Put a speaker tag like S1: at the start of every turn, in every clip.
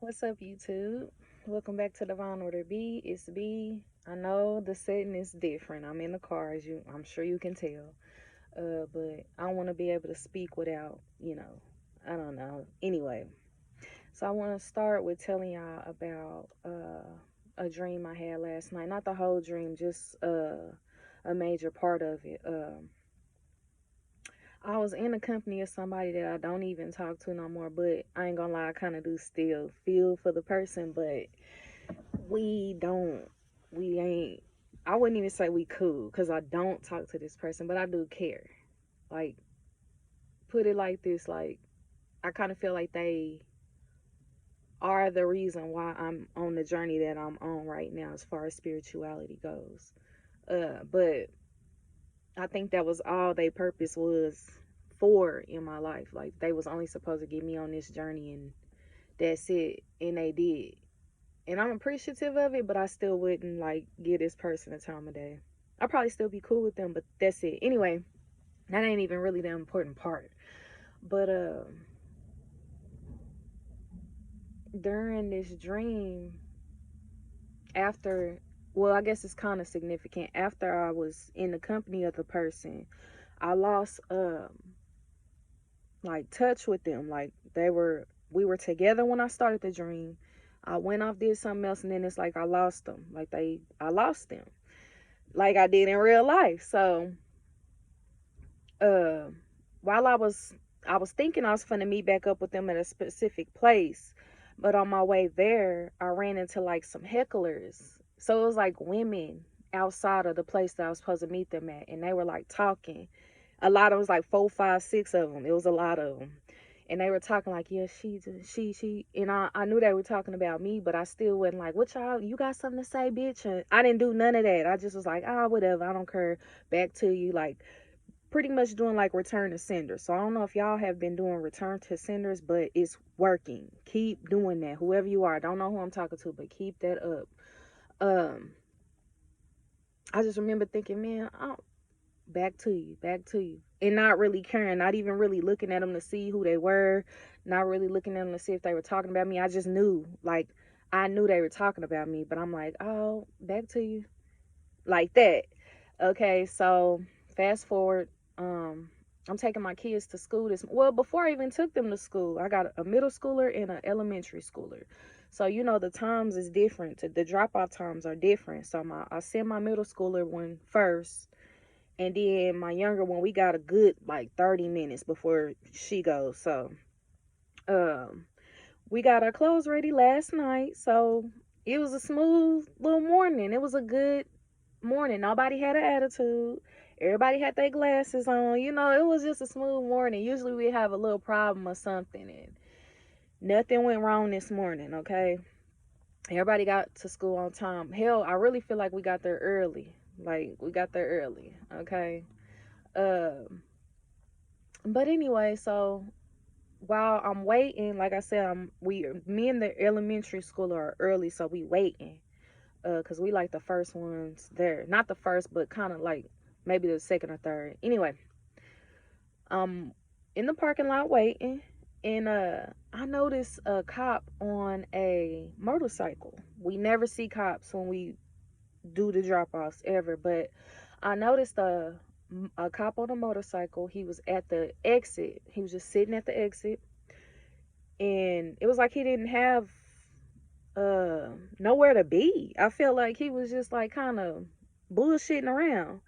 S1: What's up, YouTube? Welcome back to Divine Order B. It's B. I know the setting is different. I'm in the car, I'm sure you can tell. But I want to be able to speak without, I don't know. Anyway, so I want to start with telling y'all about a dream I had last night. Not the whole dream, just a major part of it. I was in the company of somebody that I don't even talk to no more, but I ain't gonna lie, I kind of do still feel for the person, but we don't, we ain't, I wouldn't even say we cool because I don't talk to this person, but I do care. Like, put it like this, like, I kind of feel like they are the reason why I'm on the journey that I'm on right now as far as spirituality goes. But I think that was all their purpose was for in my life. Like, they was only supposed to get me on this journey and that's it. And they did. And I'm appreciative of it, but I still wouldn't like give this person a time of day. I'll probably still be cool with them, but that's it. Anyway, that ain't even really the important part. But during this dream, after, well, I guess it's kind of significant. After I was in the company of the person, I lost like touch with them. Like, we were together when I started the dream. I went off, did something else, and then it's like I lost them. Like, I lost them, like I did in real life. So, uh, while I was thinking I was finna meet back up with them at a specific place, but on my way there, I ran into like some hecklers. So it was like women outside of the place that I was supposed to meet them at, and they were like talking. A lot of, it was like four, five, six of them. It was a lot of them, and they were talking like, yeah, she, and I knew they were talking about me, but I still wasn't like, what y'all, you got something to say, bitch? And I didn't do none of that. I just was like, whatever, I don't care. Back to you, like, pretty much doing like return to sender. So I don't know if y'all have been doing return to senders, but it's working. Keep doing that. Whoever you are, I don't know who I'm talking to, but keep that up. Um, I just remember thinking, man, back to you, and not really caring, not even really looking at them to see who they were, not really looking at them to see if they were talking about me. I just knew, like, I knew they were talking about me, but I'm like, oh, back to you, like that. Okay, so fast forward. I'm taking my kids to school well, before I even took them to school, I got a middle schooler and an elementary schooler. So the times is different. The drop off times are different. So I send my middle schooler one first, and then my younger one, we got a good like 30 minutes before she goes. So um we got our clothes ready last night. So it was a smooth little morning. It was a good morning. Nobody had an attitude. Everybody had their glasses on. It was just a smooth morning. Usually we have a little problem or something, and nothing went wrong this morning, okay? Everybody got to school on time. Hell, I really feel like we got there early. Like, we got there early, okay? Um, but anyway, so while I'm waiting, like I said, me and the elementary school are early, so we waiting. Cause we like the first ones there. Not the first, but kind of like maybe the second or third. Anyway, um, in the parking lot waiting, and I noticed a cop on a motorcycle. We never see cops when we do the drop offs ever, but I noticed a cop on a motorcycle. He was at the exit. He was just sitting at the exit, and it was like he didn't have nowhere to be. I felt like he was just like kind of bullshitting around.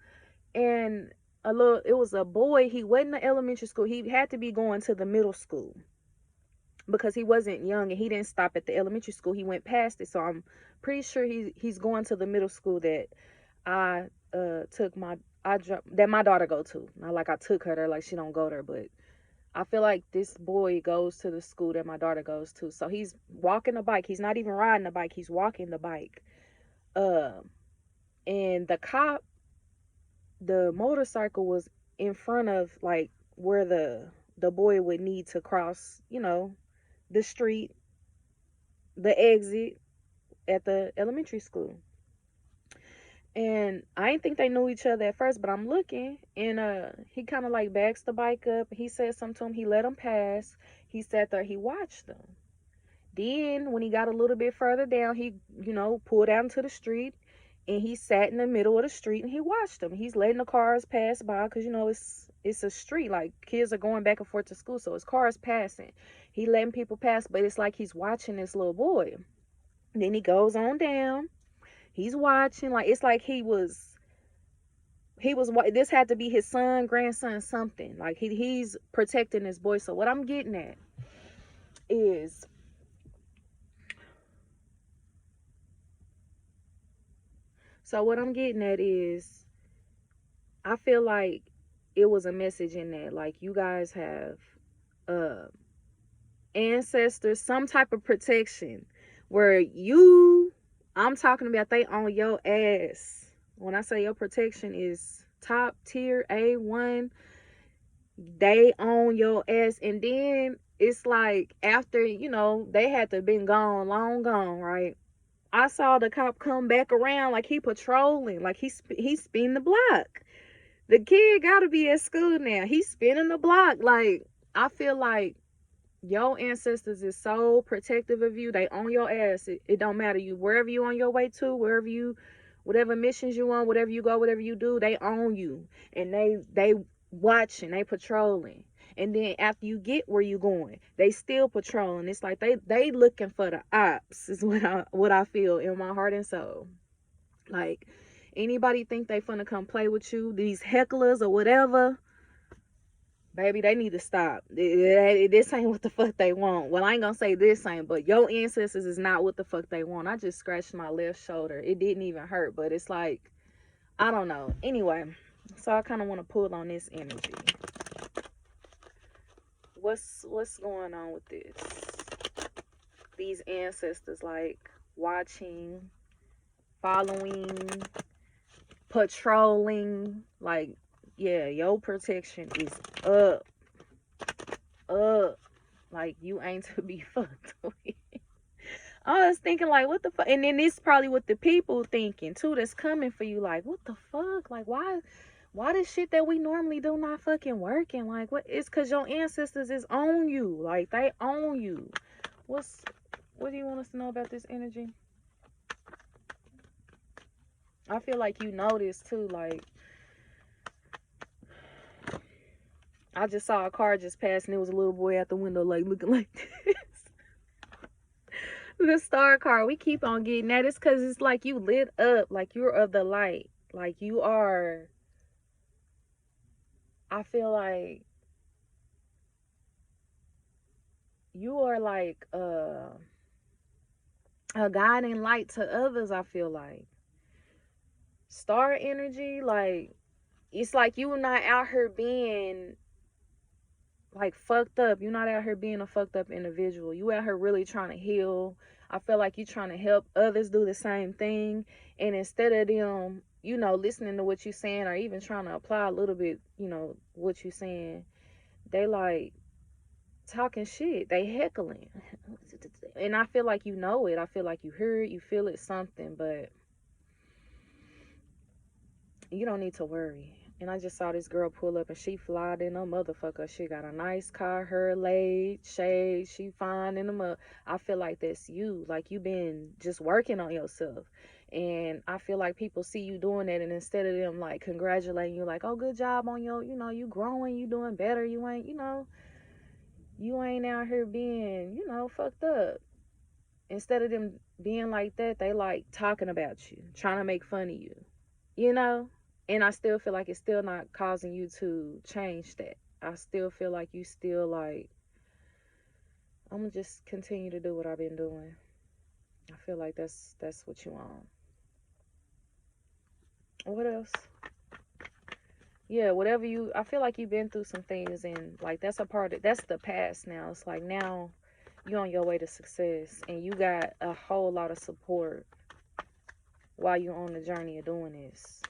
S1: And it was a boy. He wasn't in elementary school. He had to be going to the middle school because he wasn't young, and he didn't stop at the elementary school. He went past it. So I'm pretty sure he's going to the middle school that I took my that my daughter go to. Not like I took her there, like she don't go there, but I feel like this boy goes to the school that my daughter goes to. So he's walking the bike. He's not even riding the bike. He's walking the bike. Um, and the motorcycle was in front of like where the boy would need to cross, the street, the exit at the elementary school. And I didn't think they knew each other at first, but I'm looking, and he kind of like backs the bike up. He said something to him. He let him pass. He sat there. He watched them. Then when he got a little bit further down, he, pulled out into the street, and he sat in the middle of the street and he watched them. He's letting the cars pass by because it's a street, like kids are going back and forth to school, so it's cars passing. He letting people pass, but it's like he's watching this little boy. Then he goes on down. He's watching, like it's like he was this had to be his son, grandson, something. Like he's protecting this boy. So what I'm getting at is, I feel like it was a message in that, like, you guys have uh ancestors, some type of protection where I'm talking about, they on your ass. When I say your protection is top tier A1, they own your ass. And then it's like, after, they had to been gone, long gone, right? I saw the cop come back around, like he patrolling, like he's spinning the block. The kid gotta be at school now. He's spinning the block. Like, I feel like your ancestors is so protective of you. They own your ass. It don't matter, you wherever you on your way to, whatever missions you on, whatever you go, whatever you do, they own you. And they watching, they patrolling. And then after you get where you going, they still patrolling. It's like they looking for the ops, is what I feel in my heart and soul. Like, anybody think they finna come play with you, these hecklers or whatever, baby, they need to stop. This ain't what the fuck they want. Well, I ain't gonna say this ain't, but your ancestors is not what the fuck they want. I just scratched my left shoulder. It didn't even hurt, but it's like, I don't know. Anyway, so I kind of want to pull on this energy. What's going on with this? These ancestors, like, watching, following, patrolling, like, yeah, your protection is up. Like, you ain't to be fucked with. I was thinking, like, what the fuck? And then this probably what the people thinking too, that's coming for you. Like, what the fuck? Like, why this shit that we normally do not fucking working? Like, what? It's because your ancestors is on you. Like, they own you. What do you want us to know about this energy? I feel like you know this too. Like, I just saw a car just pass, and it was a little boy at the window, like, looking like this. The star car. We keep on getting that. It's because it's like you lit up. Like, you're of the light. Like, you are. I feel like you are like a guiding light to others. I feel like star energy. Like, it's like you not out here being like fucked up. You're not out here being a fucked up individual. You out here really trying to heal. I feel like you're trying to help others do the same thing. And instead of them, listening to what you're saying, or even trying to apply a little bit, what you're saying, they like talking shit. They heckling. And I feel like you know it. I feel like you hear it, you feel it, something, but you don't need to worry. And I just saw this girl pull up, and she flied in a motherfucker. She got a nice car, her laid, shade, she fine in the mud. I feel like that's you. Like, you been just working on yourself. And I feel like people see you doing that, and instead of them like congratulating you, like, oh, good job on your, you growing, you doing better, you ain't, you ain't out here being, fucked up. Instead of them being like that, they like talking about you, trying to make fun of you, you know? And I still feel like it's still not causing you to change that. I still feel like you still like, I'm gonna just continue to do what I've been doing. I feel like that's what you want. What else? Yeah, whatever I feel like you've been through some things, and like that's that's the past now. It's like now you're on your way to success, and you got a whole lot of support while you're on the journey of doing this.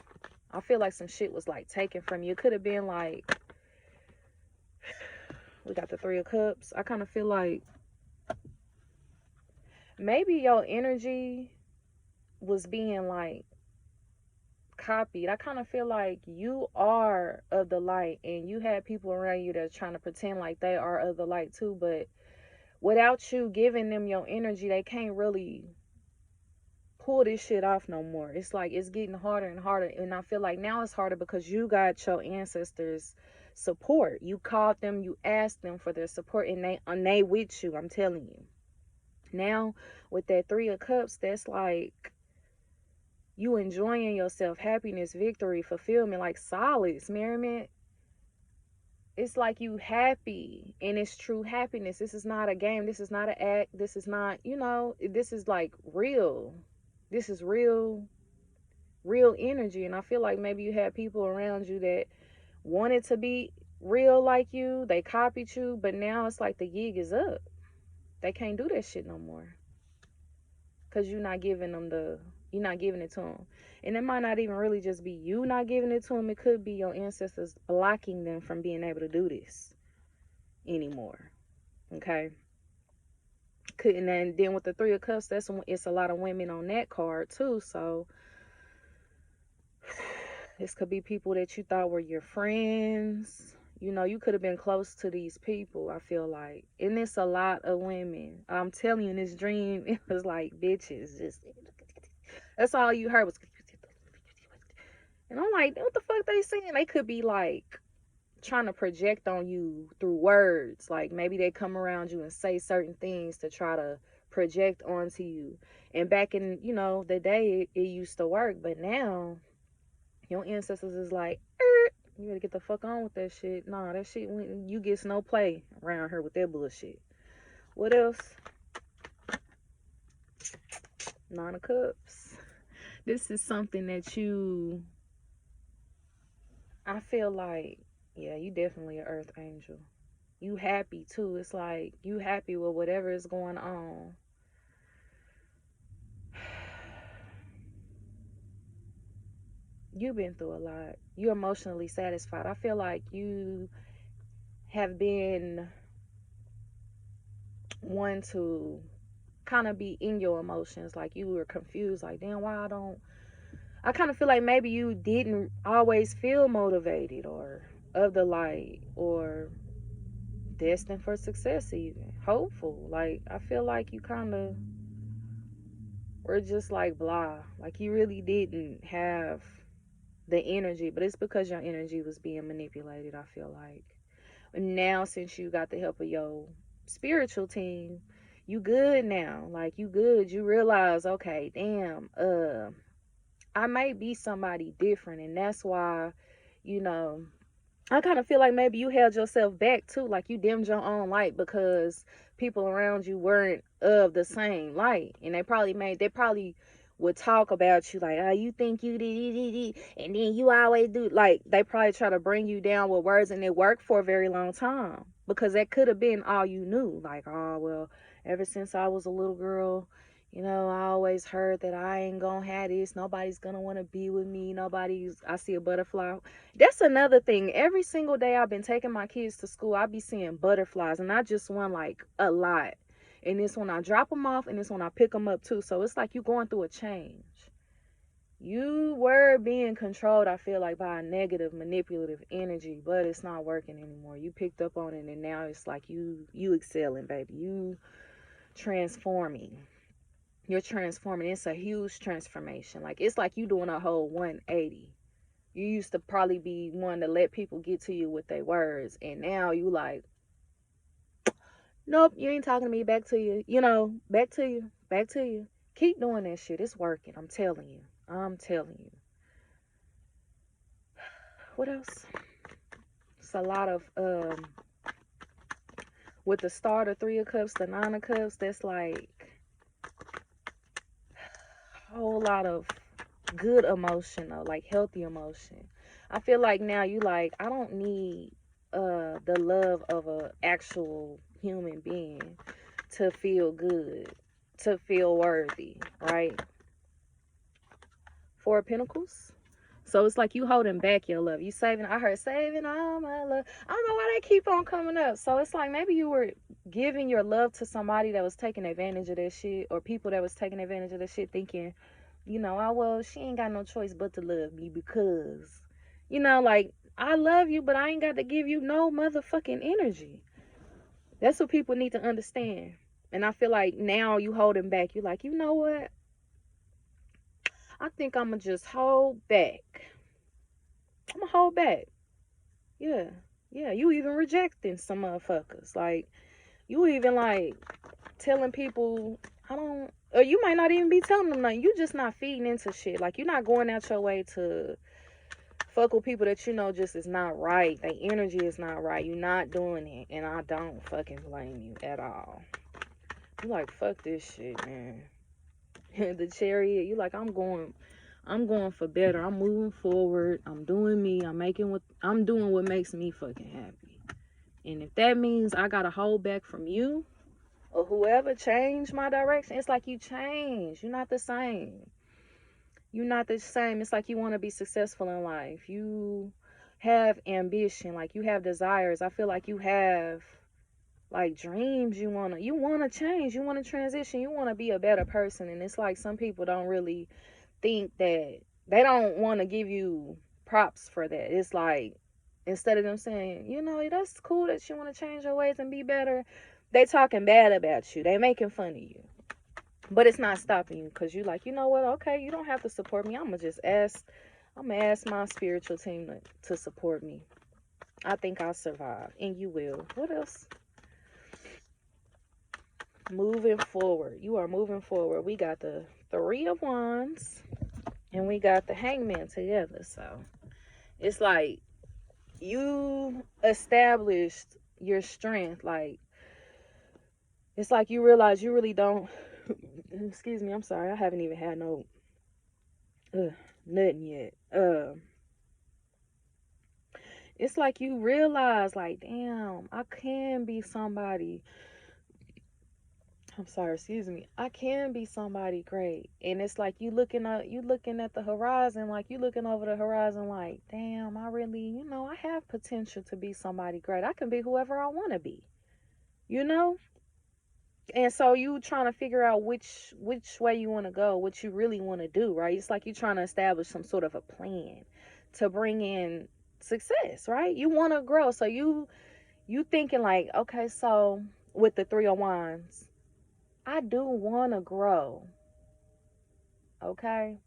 S1: I feel like some shit was like taken from you. It could have been like, we got the 3 of Cups. I kind of feel like maybe your energy was being like copied. I kind of feel like you are of the light, and you had people around you that's trying to pretend like they are of the light too, but without you giving them your energy, they can't really pull this shit off no more. It's like it's getting harder and harder. And I feel like now it's harder because you got your ancestors' support. You called them, you asked them for their support, and they with you. I'm telling you. Now with that 3 of Cups, that's like you enjoying yourself, happiness, victory, fulfillment, like solace, merriment. It's like you happy, and it's true happiness. This is not a game. This is not an act. This is not, this is like real. This is real energy. And I feel like maybe you had people around you that wanted to be real like you. They copied you, but now it's like the gig is up. They can't do that shit no more because you're not giving it to them. And it might not even really just be you not giving it to them. It could be your ancestors blocking them from being able to do this anymore. Okay. Couldn't. And then with the 3 of Cups, it's a lot of women on that card too. So this could be people that you thought were your friends. You could have been close to these people, I feel like. And it's a lot of women. I'm telling you, in this dream, it was like bitches. Just that's all you heard was. And I'm like, what the fuck they saying? They could be like trying to project on you through words. Like maybe they come around you and say certain things to try to project onto you. And back in, the day, it used to work. But now, your ancestors is like, you better get the fuck on with that shit. Nah, that shit, you get no play around here with that bullshit. What else? 9 of Cups. This is something that I feel like, yeah, you definitely an earth angel. You happy too. It's like you happy with whatever is going on. You've been through a lot. You're emotionally satisfied. I feel like you have been one to kind of be in your emotions. Like you were confused. Like, damn, why I kind of feel like maybe you didn't always feel motivated or of the light or destined for success, even hopeful. Like I feel like you kind of were just like blah. Like you really didn't have the energy, but it's because your energy was being manipulated, I feel like. And now since you got the help of your spiritual team, you good now. Like you good. You realize, okay, damn, I may be somebody different, and that's why, you know, I kind of feel like maybe you held yourself back too, like you dimmed your own light because people around you weren't of the same light, and they probably would talk about you like, oh, you think you did, and then you always do. Like they probably try to bring you down with words, and it worked for a very long time because that could have been all you knew. Like, oh well, ever since I was a little girl. I always heard that I ain't gonna have this. Nobody's gonna want to be with me. I see a butterfly. That's another thing. Every single day I've been taking my kids to school, I be seeing butterflies, and not just one, like a lot. And it's when I drop them off, and it's when I pick them up too. So it's like you going through a change. You were being controlled, I feel like, by a negative, manipulative energy, but it's not working anymore. You picked up on it, and now it's like you excelling, baby. You transforming. You're transforming. It's a huge transformation. Like it's like you doing a whole 180. You used to probably be one to let people get to you with their words, and now you like, nope, you ain't talking to me. Back to you. Back to you. Back to you. Keep doing that shit. It's working. I'm telling you. I'm telling you. What else? It's a lot of with the star, the 3 of Cups, the 9 of Cups. That's like a whole lot of good emotion though, like healthy emotion. I feel like now you like, I don't need the love of a actual human being to feel good, to feel worthy, right? 4 of Pentacles. So it's like you holding back your love. You saving, I heard saving all my love. I don't know why they keep on coming up. So it's like maybe you were giving your love to somebody that was taking advantage of that shit, or people that was taking advantage of that shit thinking, well, she ain't got no choice but to love me because, like, I love you, but I ain't got to give you no motherfucking energy. That's what people need to understand. And I feel like now you holding back. You like, you know what? I think I'ma just hold back. I'ma hold back. Yeah. Yeah. You even rejecting some motherfuckers. Like, you even like telling people, I don't, or you might not even be telling them nothing. You just not feeding into shit. Like, you're not going out your way to fuck with people that you know just is not right. Their energy is not right. You're not doing it. And I don't fucking blame you at all. You like, fuck this shit, man. The chariot, you like, I'm going for better. I'm moving forward. I'm doing me. I'm doing what makes me fucking happy. And if that means I gotta hold back from you or whoever changed my direction, it's like you change. You're not the same. You're not the same. It's like you want to be successful in life. You have ambition, like you have desires. I feel like you have like dreams. You wanna change. You wanna transition. You wanna be a better person. And it's like some people don't really think that, they don't want to give you props for that. It's like, instead of them saying, that's cool that you want to change your ways and be better, they talking bad about you. They making fun of you. But it's not stopping you, because you like, you know what? Okay, you don't have to support me. I'm gonna ask my spiritual team to support me. I think I'll survive, and you will. What else? Moving forward. You are moving forward. We got the Three of Wands and we got the Hangman together. So it's like you established your strength. Like, it's like you realize you really don't. Excuse me, I'm sorry. I haven't even had no nothing yet. It's like you realize, like, damn, I can be somebody. I'm sorry, excuse me. I can be somebody great. And it's like you looking at the horizon, like you looking over the horizon like, damn, I really, I have potential to be somebody great. I can be whoever I want to be. You know? And so you trying to figure out which way you want to go, what you really want to do, right? It's like you trying to establish some sort of a plan to bring in success, right? You want to grow. So you thinking like, okay, so with the Three of Wands, I do want to grow, okay?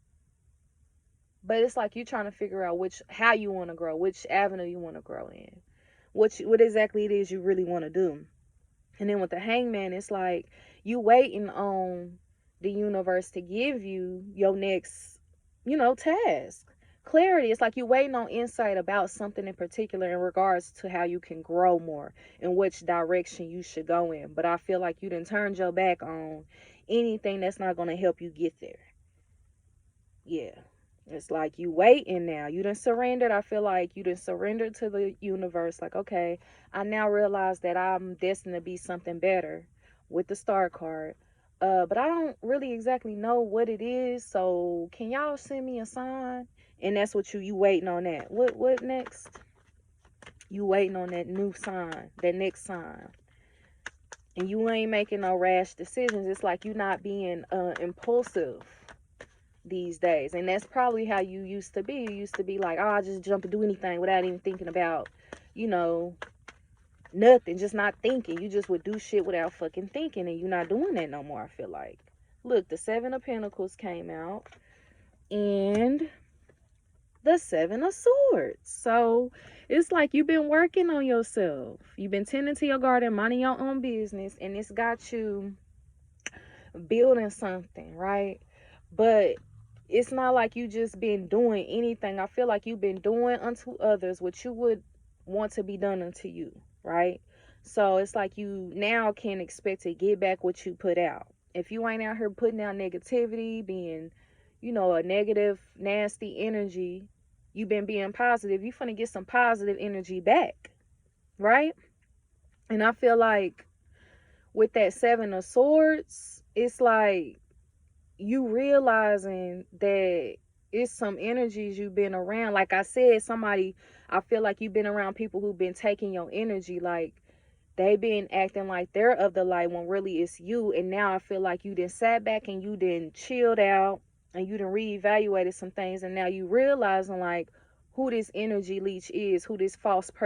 S1: But it's like you trying to figure out how you want to grow, which avenue you want to grow in, what exactly it is you really want to do. And then with the Hangman, it's like you waiting on the universe to give you your next, task. Clarity. It's like you waiting on insight about something in particular in regards to how you can grow more and which direction you should go in. But I feel like you done turned your back on anything that's not going to help you get there. Yeah. It's like you waiting now. You done surrendered. I feel like you done surrendered to the universe. Like, okay, I now realize that I'm destined to be something better with the star card. But I don't really exactly know what it is. So can y'all send me a sign? And that's what you waiting on that. What next? You waiting on that new sign, that next sign. And you ain't making no rash decisions. It's like you not being impulsive these days. And that's probably how you used to be. You used to be like, oh, I just jump and do anything without even thinking about, you know, nothing, just not thinking. You just would do shit without fucking thinking, and you're not doing that no more, I feel like. Look, the Seven of Pentacles came out and the Seven of Swords. So it's like you've been working on yourself. You've been tending to your garden, minding your own business, and it's got you building something, right? But it's not like you just been doing anything. I feel like you've been doing unto others what you would want to be done unto you, right? So it's like you now can expect to get back what you put out. If you ain't out here putting out negativity, being, a negative, nasty energy, you've been being positive, you finna get some positive energy back, right? And I feel like with that Seven of Swords, it's like you realizing that it's some energies you've been around. Like I said, I feel like you've been around people who've been taking your energy. Like they been acting like they're of the light when really it's you. And now I feel like you done sat back and you done chilled out and you done reevaluated some things. And now you realizing like who this energy leech is, who this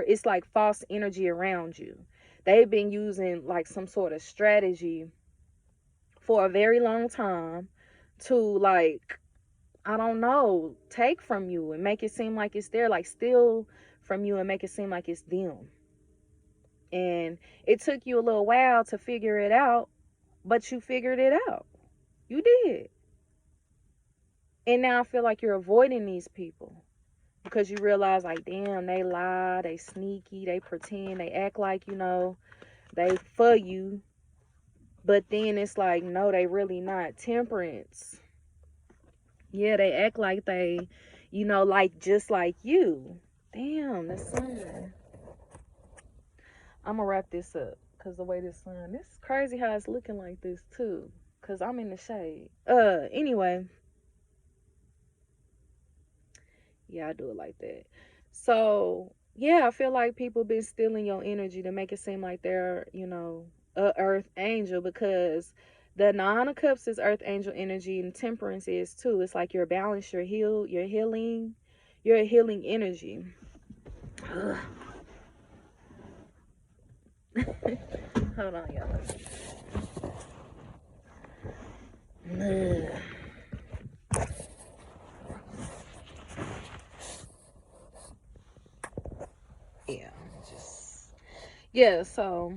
S1: it's like false energy around you. they've been using like some sort of strategy for a very long time to, like, I don't know, take from you and make it seem like it's there, like steal from you and make it seem like it's them. And it took you a little while to figure it out, but you figured it out. You did. And now I feel like you're avoiding these people because you realize, like, damn, they lie, they sneaky, they pretend, they act like, they for you. But then it's like, no, they really not. Temperance. Yeah, they act like they, like just like you. Damn, the sun. I'm gonna wrap this up because the way this sun, this is crazy how it's looking like this too. Cause I'm in the shade. Anyway, yeah, I do it like that. So yeah, I feel like people been stealing your energy to make it seem like they're, a earth angel, because the nine of cups is earth angel energy and temperance is too. It's like you're balanced, you're healed, you're a healing energy. Hold on, y'all. Yeah, just yeah. So,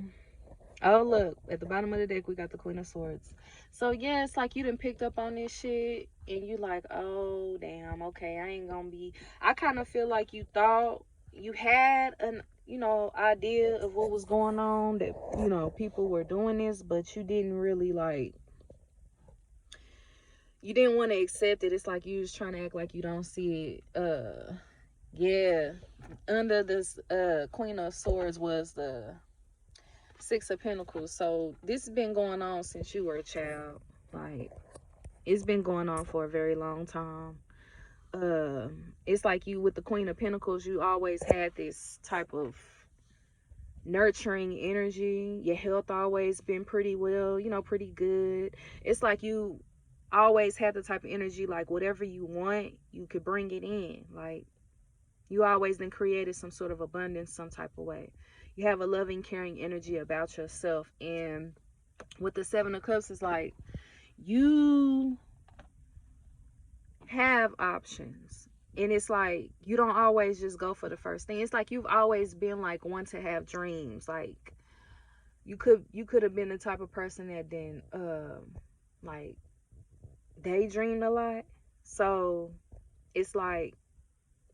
S1: oh look, at the bottom of the deck we got the Queen of Swords. So yeah, it's like you done picked up on this shit, and you like, oh damn, okay, I ain't gonna be. I kind of feel like you thought you had an, idea of what was going on, that people were doing this, but you didn't really like. You didn't want to accept it. It's like you was trying to act like you don't see it. Yeah. Under this Queen of Swords was the Six of Pentacles. So this has been going on since you were a child. Like, it's been going on for a very long time. It's like you with the Queen of Pentacles, you always had this type of nurturing energy. Your health always been pretty well, pretty good. It's like you always had the type of energy, like whatever you want, you could bring it in. Like, you always then created some sort of abundance some type of way. You have a loving, caring energy about yourself. And with the Seven of Cups, it's like you have options. And it's like you don't always just go for the first thing. It's like you've always been like one to have dreams. Like you could have been the type of person that then like daydreamed a lot. So it's like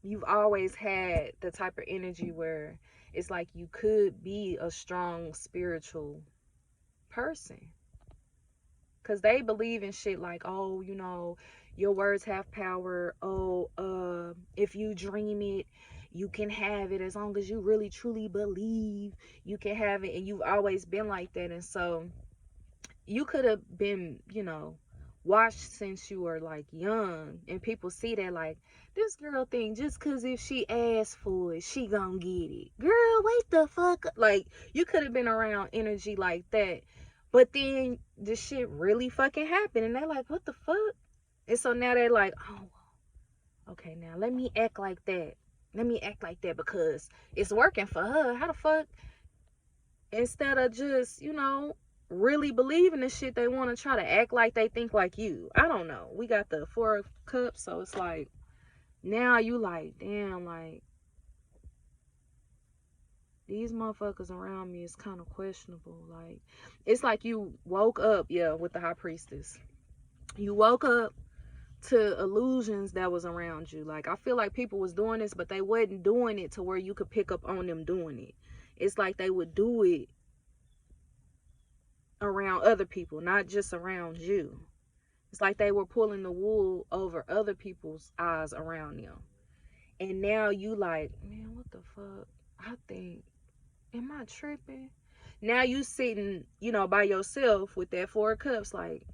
S1: you've always had the type of energy where it's like you could be a strong spiritual person, because they believe in shit like, oh, your words have power. Oh, if you dream it, you can have it. As long as you really truly believe, you can have it. And you've always been like that. And so you could have been, watched since you were like young, and people see that like, this girl thing, just cause if she asks for it, she gonna get it. Girl, wait the fuck up. Like, you could have been around energy like that, but then this shit really fucking happened, and they're like, what the fuck? And so now they're like, oh, okay, now let me act like that. Let me act like that because it's working for her. How the fuck? Instead of just, really believing the shit, they want to try to act like they think like you. I don't know. We got the Four of Cups, so it's like now you like, damn, like these motherfuckers around me is kind of questionable. Like, it's like you woke up, yeah, with the High Priestess. You woke up to illusions that was around you. Like, I feel like people was doing this, but they wasn't doing it to where you could pick up on them doing it. It's like they would do it around other people, not just around you. It's like they were pulling the wool over other people's eyes around them. And now you like, man, what the fuck? I think, am I tripping? Now you sitting, by yourself with that Four of Cups, like,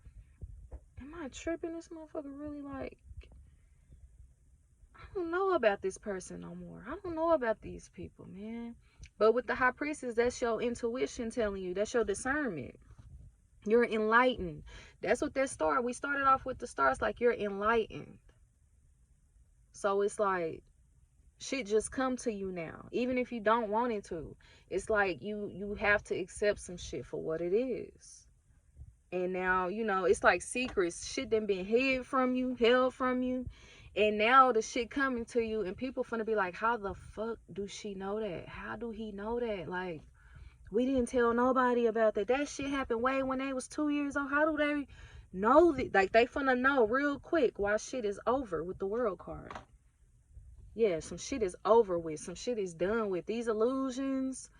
S1: am I tripping? This motherfucker really like, I don't know about this person no more. I don't know about these people, man. But with the High Priestess, that's your intuition telling you. That's your discernment. You're enlightened. That's what that star, we started off with the stars, like you're enlightened. So it's like Shit just come to you now, even if you don't want it to. It's like you have to accept some shit for what it is. And now, it's like secrets. Shit done been hid from you, held from you. And now the shit coming to you, and people finna be like, how the fuck do she know that? How do he know that? Like, we didn't tell nobody about that. That shit happened way when they was 2 years old. How do they know that? Like, they finna know real quick while shit is over with the world card. Yeah, some shit is over with. Some shit is done with. These illusions,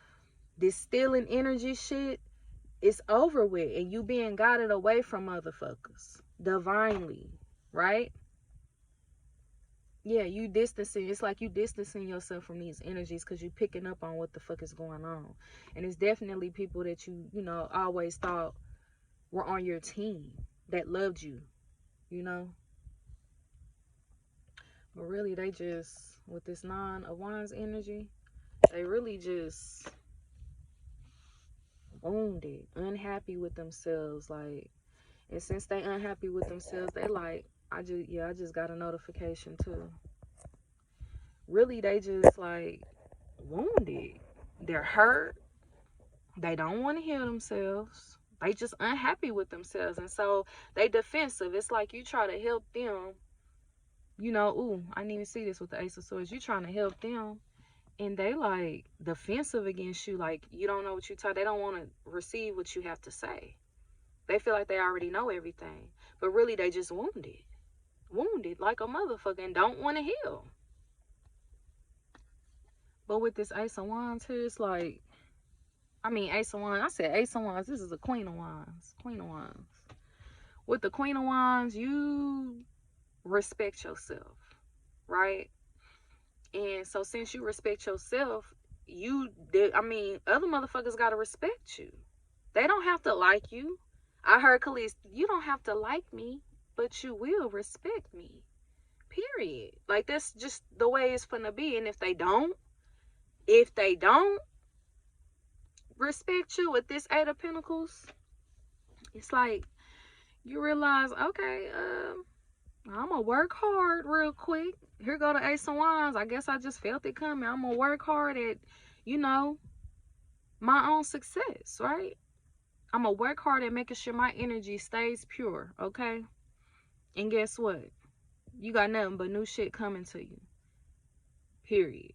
S1: this stealing energy shit, it's over with. And you being guided away from motherfuckers divinely, right? Yeah, you distancing. It's like you distancing yourself from these energies because you picking up on what the fuck is going on. And it's definitely people that you always thought were on your team, that loved you, you know. But really, they just, with this Nine of Wands energy, they really just wounded, unhappy with themselves. Like, and since they unhappy with themselves, they like, I just got a notification too. Really, they just like wounded. They're hurt. They don't want to heal themselves. They just unhappy with themselves. And so they defensive. It's like you try to help them, ooh, I didn't even see this with the Ace of Swords. You trying to help them, and they like defensive against you. Like, you don't know what you talk. They don't want to receive what you have to say. They feel like they already know everything. But really, they just wounded. Wounded like a motherfucker and don't want to heal. But with this Ace of Wands here, it's like, Ace of Wands. I said Ace of Wands. This is a Queen of Wands. Queen of Wands. With the Queen of Wands, you respect yourself, right? And so since you respect yourself, other motherfuckers gotta respect you. They don't have to like you. I heard Khalees, you don't have to like me, but you will respect me. Period. Like, that's just the way it's gonna be. And if they don't respect you with this Eight of Pentacles, it's like you realize, okay, I'm gonna work hard real quick. Here go the Ace of Wands. I guess I just felt it coming. I'm gonna work hard at, my own success, right? I'm gonna work hard at making sure my energy stays pure, okay? And guess what? You got nothing but new shit coming to you. Period.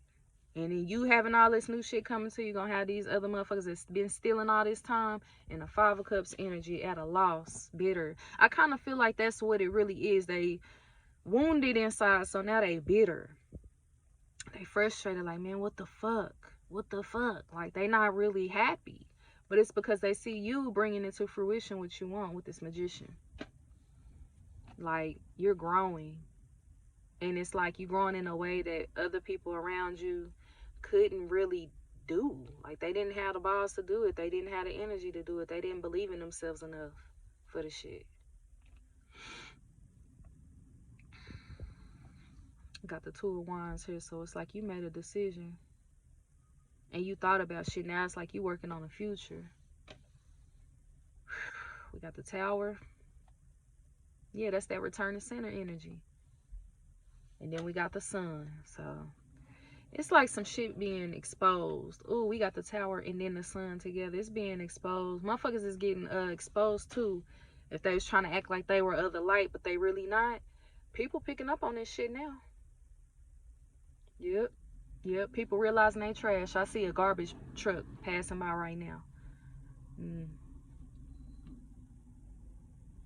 S1: And then you having all this new shit coming to you, gonna have these other motherfuckers that's been stealing all this time in a Five of Cups energy at a loss, bitter. I kind of feel like that's what it really is. They wounded inside, so now they bitter. They frustrated, like, man, what the fuck? What the fuck? Like, they not really happy. But it's because they see you bringing into fruition what you want with this Magician. Like, you're growing. And it's like you're growing in a way that other people around you couldn't really do. Like, they didn't have the balls to do it. They didn't have the energy to do it. They didn't believe in themselves enough for the shit. Got the Two of Wands here, so it's like you made a decision and you thought about shit. Now it's like you working on the future. We got the Tower. Yeah, that's that return to center energy. And then we got the Sun. So it's like some shit being exposed. Ooh, we got the Tower and then the Sun together. It's being exposed. Motherfuckers is getting exposed too. If they was trying to act like they were of the light, but they really not. People picking up on this shit now. Yep. People realizing they trash. I see a garbage truck passing by right now.